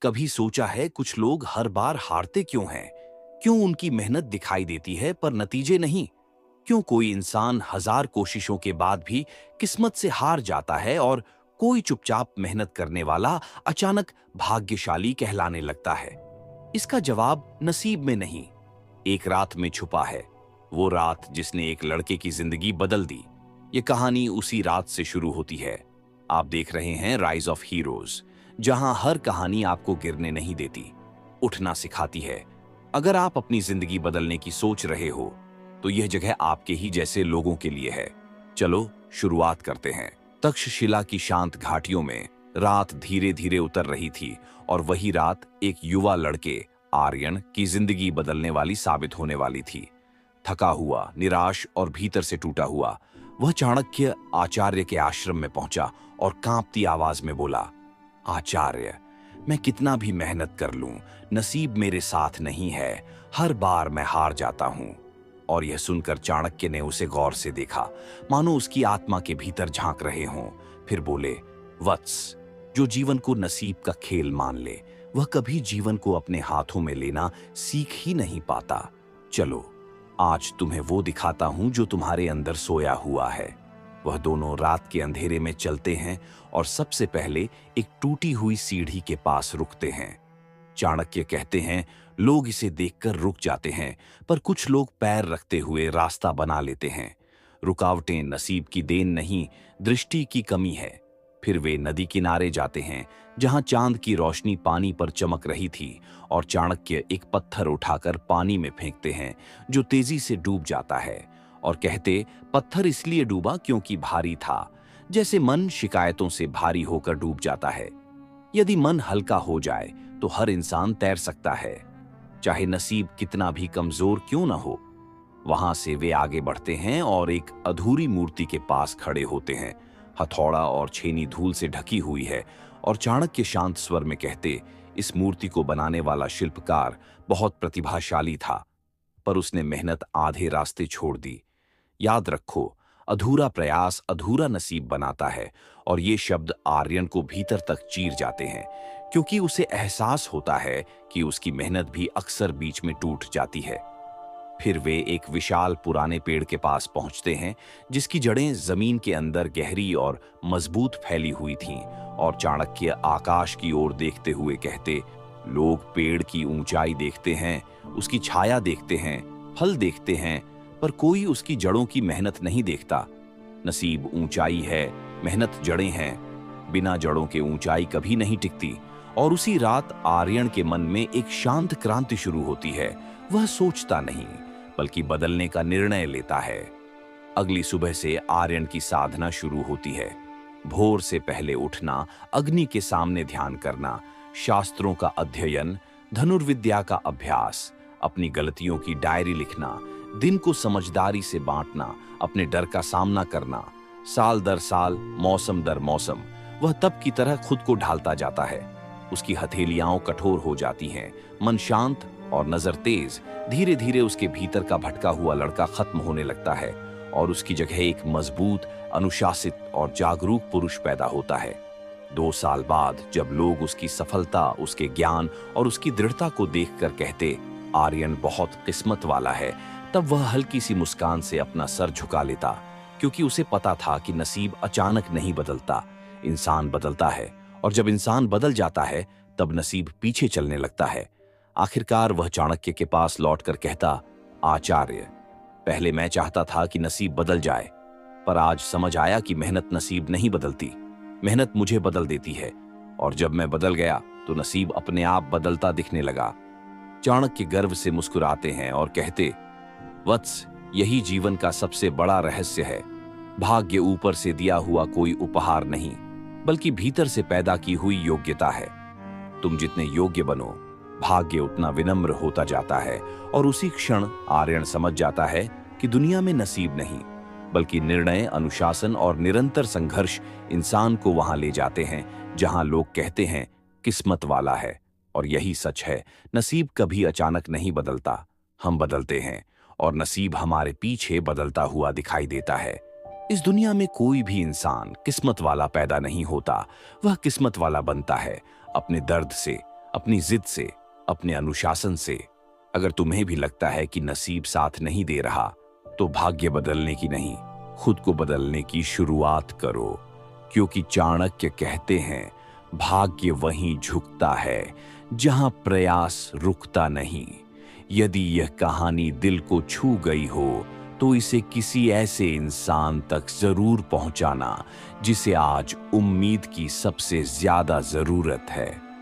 कभी सोचा है कुछ लोग हर बार हारते क्यों हैं? क्यों उनकी मेहनत दिखाई देती है पर नतीजे नहीं? क्यों कोई इंसान हजार कोशिशों के बाद भी किस्मत से हार जाता है और कोई चुपचाप मेहनत करने वाला अचानक भाग्यशाली कहलाने लगता है? इसका जवाब नसीब में नहीं, एक रात में छुपा है। वो रात जिसने एक लड़के की जिंदगी बदल दी। ये कहानी उसी रात से शुरू होती है। आप देख रहे हैं राइज ऑफ हीरोज, जहां हर कहानी आपको गिरने नहीं देती, उठना सिखाती है। अगर आप अपनी जिंदगी बदलने की सोच रहे हो तो यह जगह आपके ही जैसे लोगों के लिए है। चलो शुरुआत करते हैं। तक्षशिला की शांत घाटियों में रात धीरे धीरे उतर रही थी और वही रात एक युवा लड़के आर्यन की जिंदगी बदलने वाली साबित होने वाली थी। थका हुआ, निराश और भीतर से टूटा हुआ, वह चाणक्य आचार्य के आश्रम में पहुंचा और कांपती आवाज में बोला, आचार्य, मैं कितना भी मेहनत कर लूं, नसीब मेरे साथ नहीं है। हर बार मैं हार जाता हूं। और यह सुनकर चाणक्य ने उसे गौर से देखा, मानो उसकी आत्मा के भीतर झांक रहे हों। फिर बोले, वत्स, जो जीवन को नसीब का खेल मान ले, वह कभी जीवन को अपने हाथों में लेना सीख ही नहीं पाता। चलो, आज तुम्हें वो दिखाता हूं जो तुम्हारे अंदर सोया हुआ है। वह दोनों रात के अंधेरे में चलते हैं और सबसे पहले एक टूटी हुई सीढ़ी के पास रुकते हैं। चाणक्य कहते हैं, लोग इसे देखकर रुक जाते हैं, पर कुछ लोग पैर रखते हुए रास्ता बना लेते हैं। रुकावटें नसीब की देन नहीं, दृष्टि की कमी है। फिर वे नदी किनारे जाते हैं, जहां चांद की रोशनी पानी पर चमक रही थी, और चाणक्य एक पत्थर उठाकर पानी में फेंकते हैं, जो तेजी से डूब जाता है, और कहते, पत्थर इसलिए डूबा क्योंकि भारी था। जैसे मन शिकायतों से भारी होकर डूब जाता है। यदि मन हल्का हो जाए तो हर इंसान तैर सकता है, चाहे नसीब कितना भी कमजोर क्यों न हो। वहां से वे आगे बढ़ते हैं और एक अधूरी मूर्ति के पास खड़े होते हैं। हथौड़ा और छेनी धूल से ढकी हुई है, और चाणक्य शांत स्वर में कहते, इस मूर्ति को बनाने वाला शिल्पकार बहुत प्रतिभाशाली था, पर उसने मेहनत आधे रास्ते छोड़ दी। याद रखो, अधूरा प्रयास अधूरा नसीब बनाता है। और ये शब्द आर्यन को भीतर तक चीर जाते हैं, क्योंकि उसे एहसास होता है कि उसकी मेहनत भी अक्सर बीच में टूट जाती है। फिर वे एक विशाल पुराने पेड़ के पास पहुंचते हैं, जिसकी जड़ें जमीन के अंदर गहरी और मजबूत फैली हुई थीं। और चाणक्य आकाश की ओर देखते हुए कहते, लोग पेड़ की ऊंचाई देखते हैं, उसकी छाया देखते हैं, फल देखते हैं, पर कोई उसकी जड़ों की मेहनत नहीं देखता। नसीब ऊंचाई है, मेहनत जड़ें हैं। बिना जड़ों के ऊंचाई कभी नहीं टिकती। और उसी रात आर्यन के मन में एक शांत क्रांति शुरू होती है। वह सोचता नहीं, बल्कि बदलने का निर्णय लेता है। अगली सुबह से आर्यन की साधना शुरू होती है। भोर से पहले उठना, अग्नि के सामने ध्यान करना, शास्त्रों का अध्ययन, धनुर्विद्या का अभ्यास, अपनी गलतियों की डायरी लिखना, दिन को समझदारी से बांटना, अपने डर का सामना करना। साल दर साल, मौसम दर मौसम, वह तब की तरह खुद को ढालता जाता है। उसकी हथेलियां कठोर हो जाती हैं, मन शांत और नजर तेज। धीरे धीरे उसके भीतर का भटका हुआ लड़का खत्म होने लगता है, और उसकी जगह एक मजबूत, अनुशासित और जागरूक पुरुष पैदा होता है। 2 साल बाद जब लोग उसकी सफलता, उसके ज्ञान और उसकी दृढ़ता को देखकर कहते, आर्यन बहुत किस्मत वाला है, तब वह हल्की सी मुस्कान से अपना सर झुका लेता, क्योंकि उसे पता था कि नसीब अचानक नहीं बदलता, इंसान बदलता है। और जब इंसान बदल जाता है, तब नसीब पीछे चलने लगता है। आखिरकार वह चाणक्य के पास लौटकर कहता, आचार्य, पहले मैं चाहता था कि नसीब बदल जाए, पर आज समझ आया कि मेहनत नसीब नहीं बदलती, मेहनत मुझे बदल देती है। और जब मैं बदल गया तो नसीब अपने आप बदलता दिखने लगा। चाणक्य गर्व से मुस्कुराते हैं और कहते, वत्स, यही जीवन का सबसे बड़ा रहस्य है। भाग्य ऊपर से दिया हुआ कोई उपहार नहीं, बल्कि भीतर से पैदा की हुई योग्यता है। तुम जितने योग्य बनो, भाग्य उतना विनम्र होता जाता है। और उसी क्षण आर्यन समझ जाता है कि दुनिया में नसीब नहीं, बल्कि निर्णय, अनुशासन और निरंतर संघर्ष इंसान को वहां ले जाते हैं जहां लोग कहते हैं किस्मत वाला है। और यही सच है, नसीब कभी अचानक नहीं बदलता, हम बदलते हैं, और नसीब हमारे पीछे बदलता हुआ दिखाई देता है। इस दुनिया में कोई भी इंसान किस्मत वाला पैदा नहीं होता, वह किस्मत वाला बनता है अपने दर्द से, अपनी जिद से, अपने अनुशासन से। अगर तुम्हें भी लगता है कि नसीब साथ नहीं दे रहा, तो भाग्य बदलने की नहीं, खुद को बदलने की शुरुआत करो। क्योंकि चाणक्य कहते हैं, भाग्य वहीं झुकता है जहां प्रयास रुकता नहीं। यदि यह कहानी दिल को छू गई हो, तो इसे किसी ऐसे इंसान तक जरूर पहुंचाना जिसे आज उम्मीद की सबसे ज्यादा जरूरत है।